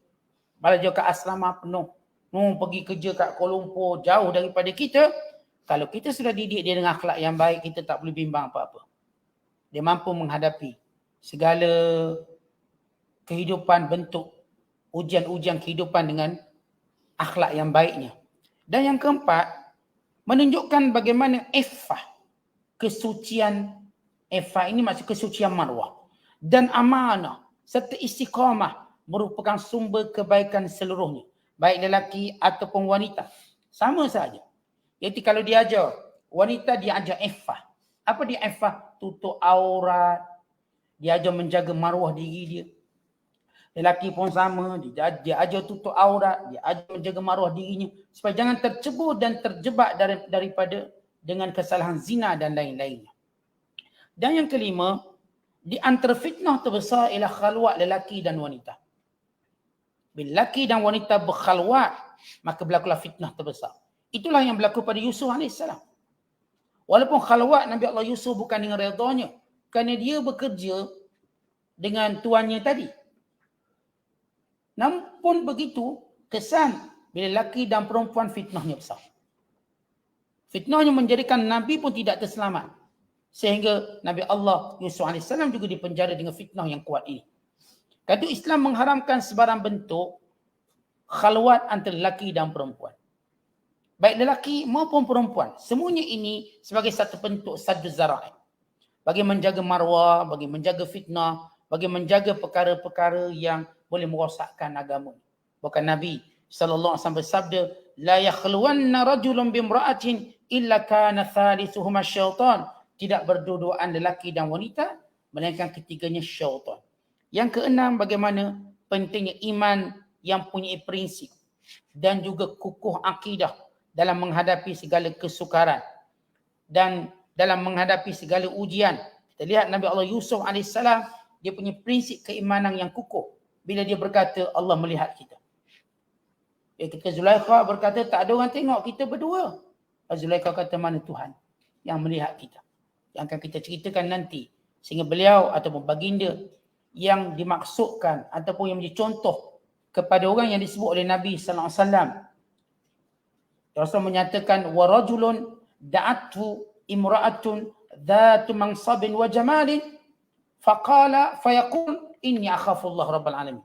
belajar kat asrama penuh. Pergi kerja kat Kuala Lumpur, jauh daripada kita. Kalau kita sudah didik dia dengan akhlak yang baik, kita tak perlu bimbang apa-apa. Dia mampu menghadapi segala kehidupan, bentuk ujian-ujian kehidupan dengan akhlak yang baiknya. Dan yang keempat, menunjukkan bagaimana iffah, kesucian. Iffah ini maksud kesucian maruah dan amanah serta istiqamah merupakan sumber kebaikan seluruhnya, baik lelaki ataupun wanita. Sama saja. Jadi kalau dia ajar wanita, dia ajar iffah. Apa dia iffah? Tutup aurat. Dia ajar menjaga maruah diri dia. Lelaki pun sama, dia ajar tutup aurat, dia ajar menjaga maruah dirinya supaya jangan tercebur dan terjebak daripada dengan kesalahan zina dan lain-lainnya. Dan yang kelima, di antara fitnah terbesar ialah khalwat lelaki dan wanita. Bila lelaki dan wanita berkhalwat, maka berlakulah fitnah terbesar. Itulah yang berlaku pada Yusuf AS. Walaupun khalwat Nabi Allah Yusuf bukan dengan redanya, kerana dia bekerja dengan tuannya tadi. Namun begitu, kesan bila lelaki dan perempuan fitnahnya besar. Fitnahnya menjadikan Nabi pun tidak terselamat. Sehingga Nabi Allah Yusuf AS juga dipenjara dengan fitnah yang kuat ini. Kata Islam mengharamkan sebarang bentuk khalwat antara lelaki dan perempuan. Baik lelaki maupun perempuan. Semuanya ini sebagai satu bentuk saddu zara'i. Bagi menjaga marwah, bagi menjaga fitnah, bagi menjaga perkara-perkara yang boleh merosakkan agama. Bukan Nabi SAW bersabda, la yakhluwanna rajulun bimra'atin illa kana thalithuhuma syaitan. Tidak berduaan lelaki dan wanita, melainkan ketiganya syaitan. Yang keenam, bagaimana pentingnya iman yang punya prinsip dan juga kukuh akidah dalam menghadapi segala kesukaran dan dalam menghadapi segala ujian. Kita lihat Nabi Allah Yusuf AS, dia punya prinsip keimanan yang kukuh bila dia berkata Allah melihat kita. Ketika Zulaikha berkata tak ada orang tengok kita berdua. Zulaikha kata mana Tuhan yang melihat kita. Yang akan kita ceritakan nanti. Sehingga beliau ataupun baginda yang dimaksudkan ataupun yang menjadi contoh kepada orang yang disebut oleh Nabi SAW. Rasul menyatakan wa rajulun da'athu imra'atun dhatu mansabin wa jamalin faqala fayaqul inni akhafullah rabbal alamin.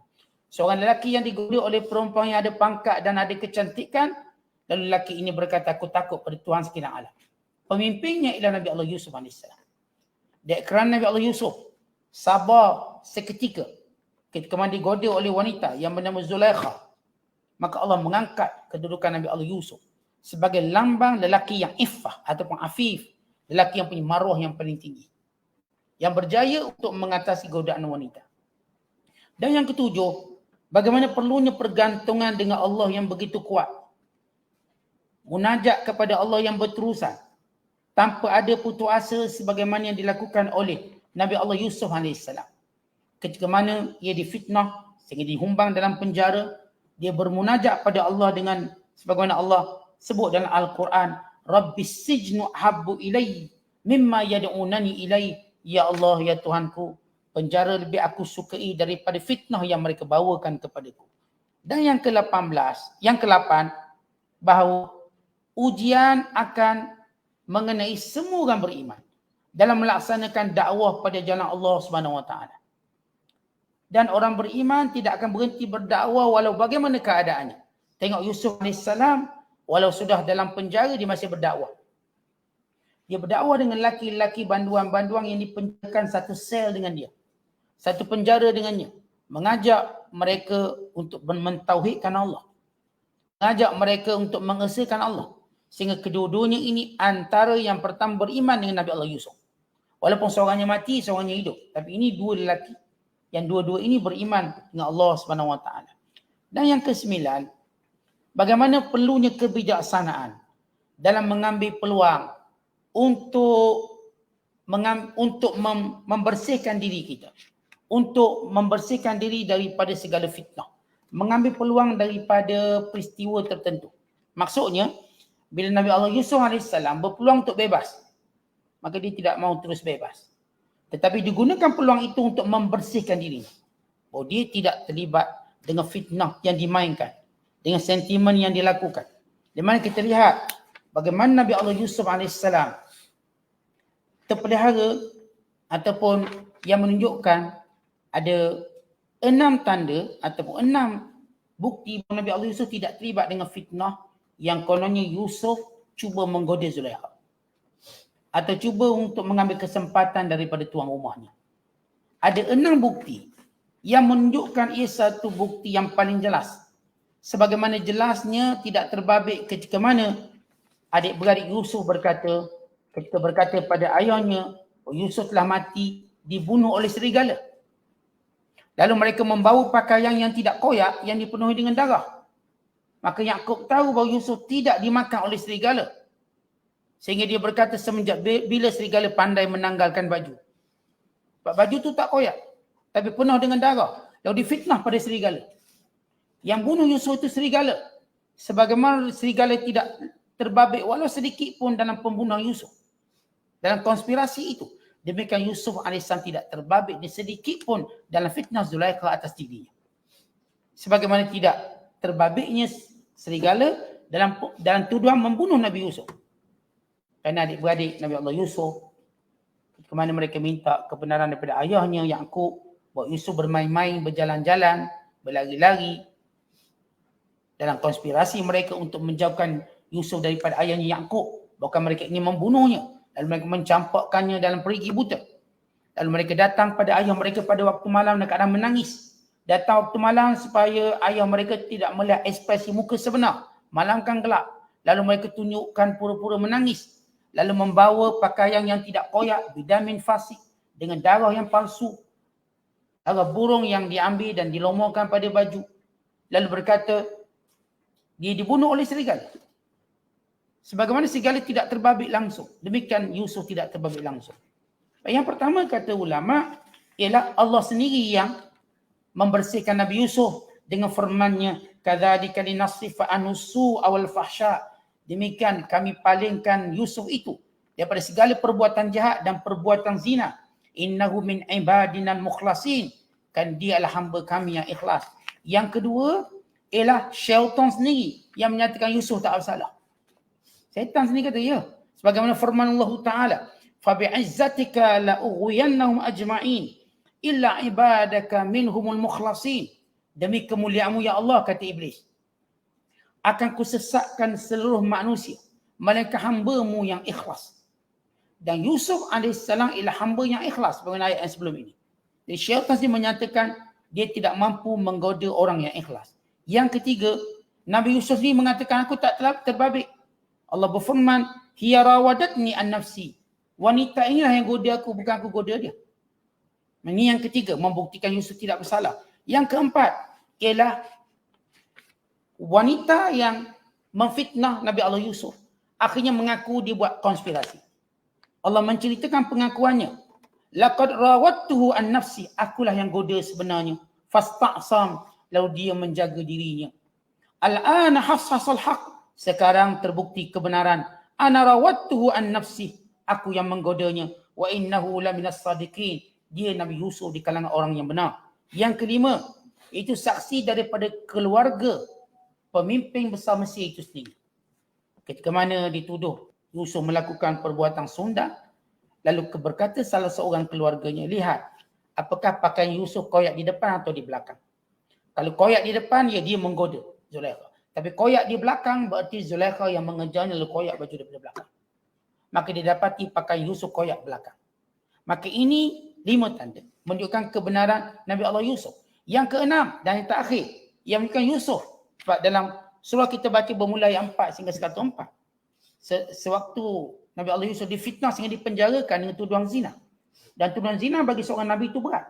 Seorang lelaki yang digoda oleh perempuan yang ada pangkat dan ada kecantikan, lalu lelaki ini berkata aku takut pada Tuhan sekalian alam. Pemimpinnya ialah Nabi Allah Yusuf AS. Kerana Nabi Allah Yusuf sabar seketika ketika digoda oleh wanita yang bernama Zulaikha, maka Allah mengangkat kedudukan Nabi Allah Yusuf sebagai lambang lelaki yang iffah ataupun afif, lelaki yang punya maruah yang paling tinggi, yang berjaya untuk mengatasi godaan wanita. Dan yang ketujuh, bagaimana perlunya pergantungan dengan Allah yang begitu kuat. Munajat kepada Allah yang berterusan tanpa ada putus asa sebagaimana yang dilakukan oleh Nabi Allah Yusuf AS. Ketika mana ia difitnah sehingga dihumbang dalam penjara, dia bermunajat pada Allah dengan sebagaimana Allah sebut dalam Al-Quran, Rabbis sijnu habbu ilai mimma yad'unani ilai. Ya Allah, ya Tuhanku, penjara lebih aku sukai daripada fitnah yang mereka bawakan kepadaku. Dan yang ke-8, bahawa ujian akan mengenai semua orang beriman dalam melaksanakan dakwah pada jalan Allah Subhanahu Wa Taala. Dan orang beriman tidak akan berhenti berdakwah walau bagaimana keadaannya. Tengok Yusuf AS, walau sudah dalam penjara dia masih berdakwah. Dia berdakwah dengan laki-laki banduan-banduan yang dipenjarakan satu sel dengan dia. Satu penjara dengannya. Mengajak mereka untuk mentauhidkan Allah. Mengajak mereka untuk mengesahkan Allah. Sehingga kedua-duanya ini antara yang pertama beriman dengan Nabi Allah Yusuf. Walaupun seorangnya mati, seorangnya hidup. Tapi ini dua lelaki yang dua-dua ini beriman dengan Allah Subhanahu Wa Taala. Dan yang ke-9, bagaimana perlunya kebijaksanaan dalam mengambil peluang untuk membersihkan diri kita, untuk membersihkan diri daripada segala fitnah, mengambil peluang daripada peristiwa tertentu. Maksudnya, bila Nabi Allah Yusuf AS berpeluang untuk bebas, maka dia tidak mahu terus bebas. Tetapi digunakan peluang itu untuk membersihkan dirinya. Oh, dia tidak terlibat dengan fitnah yang dimainkan, dengan sentimen yang dilakukan. Di mana kita lihat bagaimana Nabi Allah Yusuf AS terpelihara ataupun yang menunjukkan ada 6 tanda ataupun 6 bukti bahawa Nabi Allah Yusuf tidak terlibat dengan fitnah yang kononnya Yusuf cuba menggoda Zulaikha atau cuba untuk mengambil kesempatan daripada tuan rumahnya. Ada 6 bukti yang menunjukkan ia satu bukti yang paling jelas. Sebagaimana jelasnya tidak terbabit ketika mana adik-beradik Yusuf ketika berkata pada ayahnya, oh, Yusuf telah mati, dibunuh oleh serigala. Lalu mereka membawa pakaian yang tidak koyak yang dipenuhi dengan darah. Maka Yakub tahu bahawa Yusuf tidak dimakan oleh serigala. Sehingga dia berkata semenjak bila serigala pandai menanggalkan baju. Baju tu tak koyak, tapi penuh dengan darah. Lalu difitnah pada serigala. Yang bunuh Yusuf itu serigala. Sebagaimana serigala tidak terbabit walau sedikit pun dalam pembunuhan Yusuf. Dalam konspirasi itu. Demikian Yusuf AS tidak terbabit sedikit pun dalam fitnah Zulaikha atas dirinya. Sebagaimana tidak terbabitnya serigala dalam tuduhan membunuh Nabi Yusuf. Kerana adik-beradik Nabi Allah Yusuf, ke mana mereka minta kebenaran daripada ayahnya Yakub, bahawa Yusuf bermain-main, berjalan-jalan, berlari-lari dalam konspirasi mereka untuk menjauhkan Yusuf daripada ayahnya Yakub. Bahkan mereka ingin membunuhnya. Lalu mereka mencampakkannya dalam perigi buta. Lalu mereka datang pada ayah mereka pada waktu malam dan keadaan menangis. Datang waktu malam supaya ayah mereka tidak melihat ekspresi muka sebenar. Malam kan gelap. Lalu mereka tunjukkan pura-pura menangis. Lalu membawa pakaian yang tidak koyak, bidamin fasik, dengan darah yang palsu. Darah burung yang diambil dan dilomorkan pada baju. Lalu berkata, dia dibunuh oleh serigala. Sebagaimana serigala tidak terbabit langsung. Demikian Yusuf tidak terbabit langsung. Yang pertama kata ulama, ialah Allah sendiri yang membersihkan Nabi Yusuf dengan firman-Nya, kadzalika linasrifa anhu su'a wal fahsya. Demikian kami palingkan Yusuf itu daripada segala perbuatan jahat dan perbuatan zina. Innahu min ibadinal mukhlasin. Kan dia adalah hamba kami yang ikhlas. Yang kedua ialah syaitan sendiri yang menyatakan Yusuf tak bersalah. Syaitan sendiri kata ya. Sebagaimana firman Allah Ta'ala, fabi'izzatika la'ughwiyannahum ajma'in illa ibadaka minhumul mukhlasin. Demi kemuliaanmu ya Allah, kata Iblis, akan kusesatkan seluruh manusia melainkan hamba-Mu yang ikhlas. Dan Yusuf AS ialah hamba yang ikhlas sebagaimana ayat yang sebelum ini. Jadi syaitan sendiri menyatakan dia tidak mampu menggoda orang yang ikhlas. Yang ketiga, Nabi Yusuf ni mengatakan aku tak telah terbabit. Allah berfirman, hiya rawadatni an nafsi. Wanita inilah yang goda aku, bukan aku goda dia. Ini yang ketiga, membuktikan Yusuf tidak bersalah. Yang keempat ialah wanita yang memfitnah Nabi Allah Yusuf akhirnya mengaku dia buat konspirasi. Allah menceritakan pengakuannya. Laqad rawattuhu an nafsi, akulah yang goda sebenarnya. Fasta'sam, lalu dia menjaga dirinya. Al-ana hassasal haq, sekarang terbukti kebenaran. Ana rawattuhu an nafsi, aku yang menggodanya. Wa innahu laminas sadiqin, dia Nabi Yusuf di kalangan orang yang benar. Yang kelima, itu saksi daripada keluarga pemimpin besar Mesir itu sendiri. Ketika mana dituduh Yusuf melakukan perbuatan sonda, lalu berkata salah seorang keluarganya, lihat apakah pakaian Yusuf koyak di depan atau di belakang. Kalau koyak di depan, ya dia menggoda Zulaikha. Tapi koyak di belakang berarti Zulaikha yang mengejarnya lalu koyak baju daripada belakang. Maka didapati pakaian Yusuf koyak belakang. Maka ini 5 tanda menunjukkan kebenaran Nabi Allah Yusuf. Yang keenam dan yang terakhir, yang menunjukkan Yusuf. Sebab dalam surah kita baca bermula ayat 4 sehingga 104. Sewaktu Nabi Allah Yusuf difitnah sehingga dipenjarakan dengan tuduhan zina. Dan tuduhan zina bagi seorang Nabi itu berat.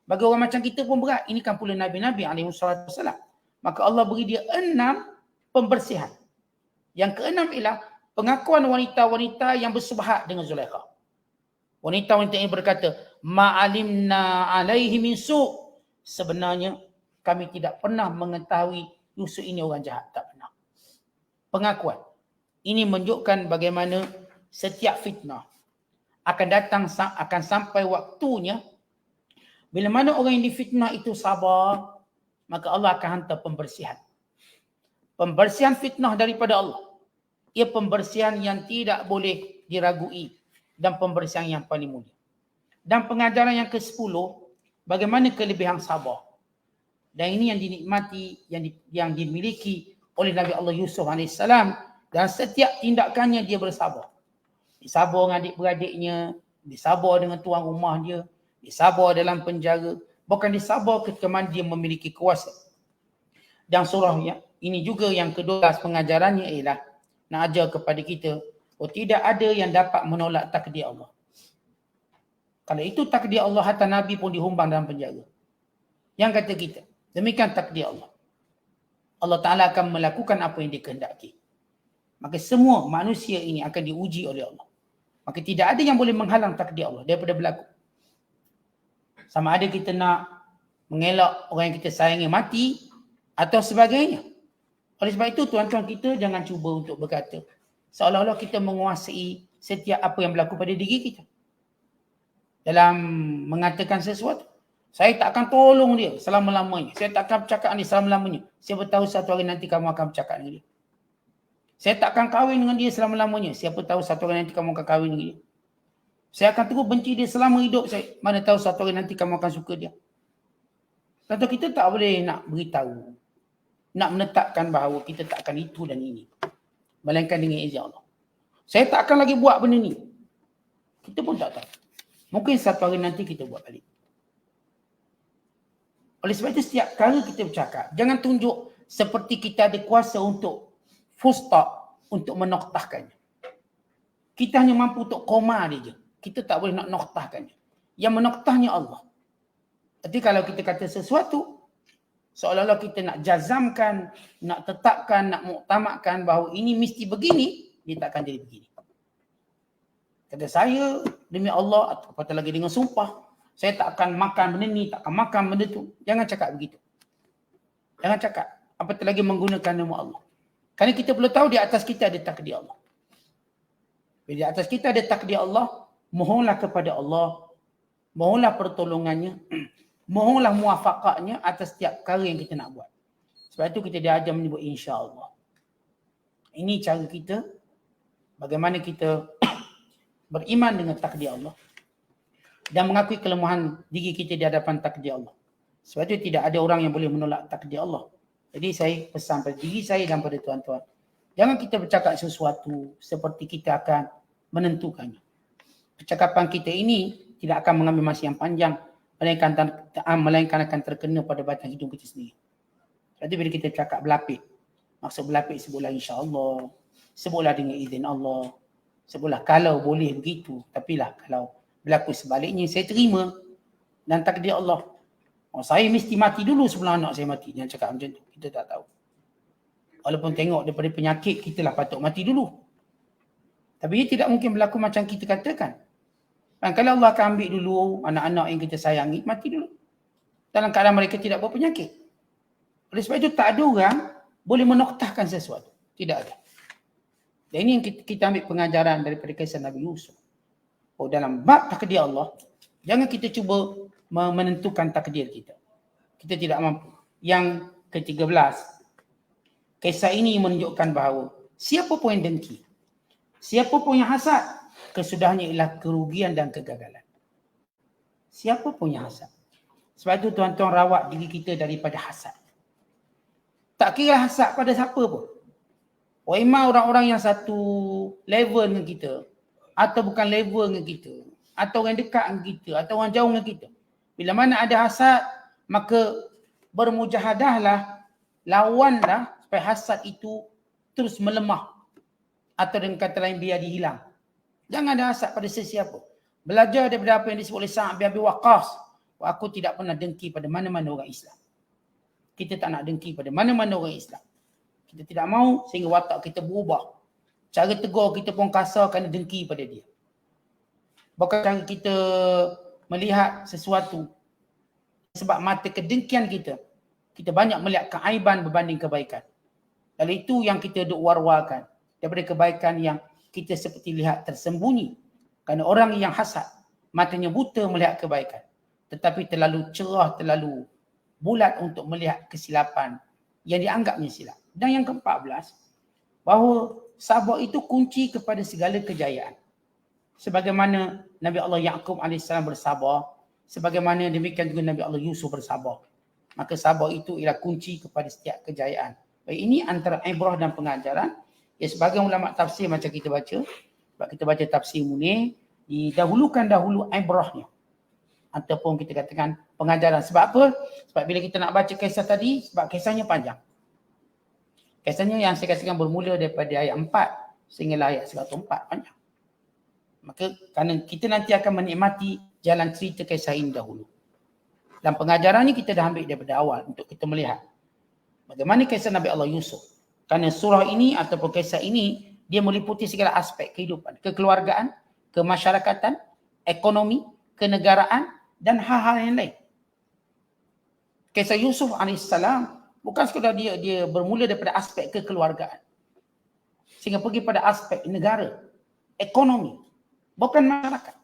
Bagi orang macam kita pun berat. Ini kan pula Nabi-Nabi SAW. Maka Allah beri dia 6 pembersihan. Yang keenam ialah pengakuan wanita-wanita yang bersubhat dengan Zulaikha. Wanita-wanita ini berkata, ma'alimna alaihi min su'. Sebenarnya kami tidak pernah mengetahui Yusuf ini orang jahat. Tak pernah. Pengakuan. Ini menunjukkan bagaimana setiap fitnah akan sampai waktunya. Bila mana orang yang difitnah itu sabar, maka Allah akan hantar pembersihan. Pembersihan fitnah daripada Allah. Ia pembersihan yang tidak boleh diragui dan pembersihan yang paling mulia. Dan pengajaran yang ke-10, bagaimana kelebihan sabar. Dan ini yang dinikmati, yang dimiliki oleh Nabi Allah Yusuf AS. Dan setiap tindakannya dia bersabar. Dia sabar dengan adik-beradiknya, dia sabar dengan tuan rumah dia, dia sabar dalam penjara. Bukan dia sabar ketika mana dia memiliki kuasa. Dan surah ini juga yang ke-12 pengajarannya ialah nak ajar kepada kita, tidak ada yang dapat menolak takdir Allah. Kalau itu takdir Allah, hatta Nabi pun dihumbang dalam penjara. Yang kata kita, demikian takdir Allah. Allah Ta'ala akan melakukan apa yang dikehendaki. Maka semua manusia ini akan diuji oleh Allah. Maka tidak ada yang boleh menghalang takdir Allah daripada berlaku. Sama ada kita nak mengelak orang yang kita sayangi mati atau sebagainya. Oleh sebab itu tuan-tuan, kita jangan cuba untuk berkata seolah-olah kita menguasai setiap apa yang berlaku pada diri kita. Dalam mengatakan sesuatu, saya tak akan tolong dia selama-lamanya. Saya tak akan bercakap dengan dia selama-lamanya. Siapa tahu satu hari nanti kamu akan bercakap dengan dia. Saya tak akan kahwin dengan dia selama-lamanya. Siapa tahu satu hari nanti kamu akan kahwin dengan dia. Saya akan terus benci dia selama hidup saya. Mana tahu satu hari nanti kamu akan suka dia. Tentu kita tak boleh nak beritahu, nak menetapkan bahawa kita tak akan itu dan ini. Melainkan dengan izin Allah. Saya tak akan lagi buat benda ni. Kita pun tak tahu. Mungkin satu hari nanti kita buat balik. Oleh sebab itu setiap kali kita bercakap, jangan tunjuk seperti kita ada kuasa untuk full stop, untuk menoktahkannya. Kita hanya mampu untuk koma dia je. Kita tak boleh nak noktahkannya. Yang menoktahnya Allah. Jadi kalau kita kata sesuatu, seolah-olah kita nak jazamkan, nak tetapkan, nak muktamadkan bahawa ini mesti begini, dia tak akan jadi begini. Kata saya, demi Allah, atau apatah lagi dengan sumpah, saya tak akan makan benda ni, tak akan makan benda tu. Jangan cakap begitu. Jangan cakap. Apatah lagi menggunakan nama Allah. Kerana kita perlu tahu di atas kita ada takdir Allah. Bila di atas kita ada takdir Allah, mohonlah kepada Allah, mohonlah pertolongannya, mohonlah muwafaqahnya atas setiap perkara yang kita nak buat. Sebab itu kita diajar menyebut insya-Allah. Ini cara kita bagaimana kita beriman dengan takdir Allah dan mengakui kelemahan diri kita di hadapan takdir Allah. Sebab itu tidak ada orang yang boleh menolak takdir Allah. Jadi saya pesan pada diri saya dan pada tuan-tuan, jangan kita bercakap sesuatu seperti kita akan menentukannya. Percakapan kita ini tidak akan mengambil masa yang panjang, melainkan akan terkena pada batang hidung kita sendiri. Jadi bila kita cakap berlapik, maksud berlapik sebutlah insya-Allah, sebutlah dengan izin Allah, sebutlah kalau boleh begitu, tapi lah kalau berlaku sebaliknya saya terima dan takdir Allah. Saya mesti mati dulu sebelum anak saya mati. Jangan cakap macam tu. Kita tak tahu. Walaupun tengok daripada penyakit, kita lah patut mati dulu. Tapi ia tidak mungkin berlaku macam kita katakan. Dan kalau Allah akan ambil dulu anak-anak yang kita sayangi, mati dulu. Dalam keadaan mereka tidak berpenyakit. Oleh sebab itu tak ada orang boleh menoktahkan sesuatu. Tidak ada. Dan ini yang kita ambil pengajaran daripada kisah Nabi Yusuf. Dalam bab takdir Allah, Jangan kita cuba menentukan takdir kita. Kita tidak mampu. Yang ke-13, kisah ini menunjukkan bahawa siapa pun yang dengki, siapa pun yang hasad, kesudahannya ialah kerugian dan kegagalan. Siapa pun yang hasad. Sebab itu tuan-tuan rawat diri kita daripada hasad. Tak kira hasad pada siapa pun. Wa'imah orang-orang yang satu level dengan kita, atau bukan level dengan kita, atau orang dekat dengan kita, atau orang jauh dengan kita. Bila mana ada hasad, maka bermujahadahlah, lawanlah supaya hasad itu terus melemah. Atau dengan kata lain biar dihilang. Jangan ada hasad pada sesiapa. Belajar daripada apa yang disebut oleh Sa'ad bin Abi Waqqas. Aku tidak pernah dengki pada mana-mana orang Islam. Kita tak nak dengki pada mana-mana orang Islam. Kita tidak mahu sehingga watak kita berubah. Cara tegur kita pun kasar kerana dengki pada dia. Bukan cara kita melihat sesuatu sebab mata kedengkian kita. Kita banyak melihat keaiban berbanding kebaikan. Lalu itu yang kita duk war-warkan. Daripada kebaikan yang kita seperti lihat tersembunyi. Kerana orang yang hasad, matanya buta melihat kebaikan. Tetapi terlalu cerah, terlalu bulat untuk melihat kesilapan yang dianggapnya silap. Dan yang ke-14, bahawa sabar itu kunci kepada segala kejayaan. Sebagaimana Nabi Allah Yaqub AS bersabar, sebagaimana demikian juga Nabi Allah Yusuf bersabar. Maka sabar itu ialah kunci kepada setiap kejayaan. Baik, ini antara ibrah dan pengajaran. Ya, sebagai ulama tafsir macam kita baca, sebab kita baca tafsir Munir, didahulukan dahulu ibrahnya. Ataupun kita katakan pengajaran. Sebab apa? Sebab bila kita nak baca kisah tadi, sebab kisahnya panjang. Kisahnya yang saya katakan bermula daripada ayat 4 sehinggalah ayat 104, panjang. Maka kerana kita nanti akan menikmati jalan cerita kisah ini dahulu. Dan pengajarannya kita dah ambil daripada awal untuk kita melihat bagaimana kisah Nabi Allah Yusuf. Kerana surah ini ataupun kisah ini, dia meliputi segala aspek kehidupan. Kekeluargaan, kemasyarakatan, ekonomi, kenegaraan dan hal-hal yang lain. Kisah Yusuf AS bukan sekadar dia bermula daripada aspek kekeluargaan. Sehingga pergi pada aspek negara, ekonomi, bukan masyarakat.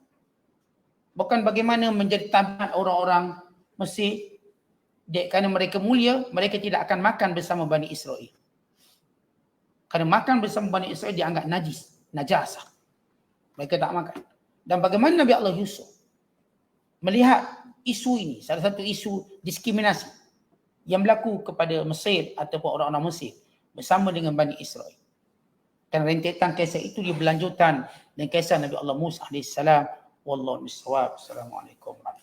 Bukan bagaimana menjadi tabiat orang-orang Mesir. Kerana mereka mulia, mereka tidak akan makan bersama Bani Israel. Kerana makan bersama Bani Israel dianggap najis, najasah. Mereka tak makan. Dan bagaimana Nabi Allah Yusuf melihat isu ini, salah satu isu diskriminasi yang berlaku kepada Mesir ataupun orang-orang Mesir bersama dengan Bani Israel. Dan rentetan kisah itu dia berlanjutan dengan kisah Nabi Allah Musa AS. Wallahu a'lam bishawab. Assalamualaikum warahmatullahi wabarakatuh.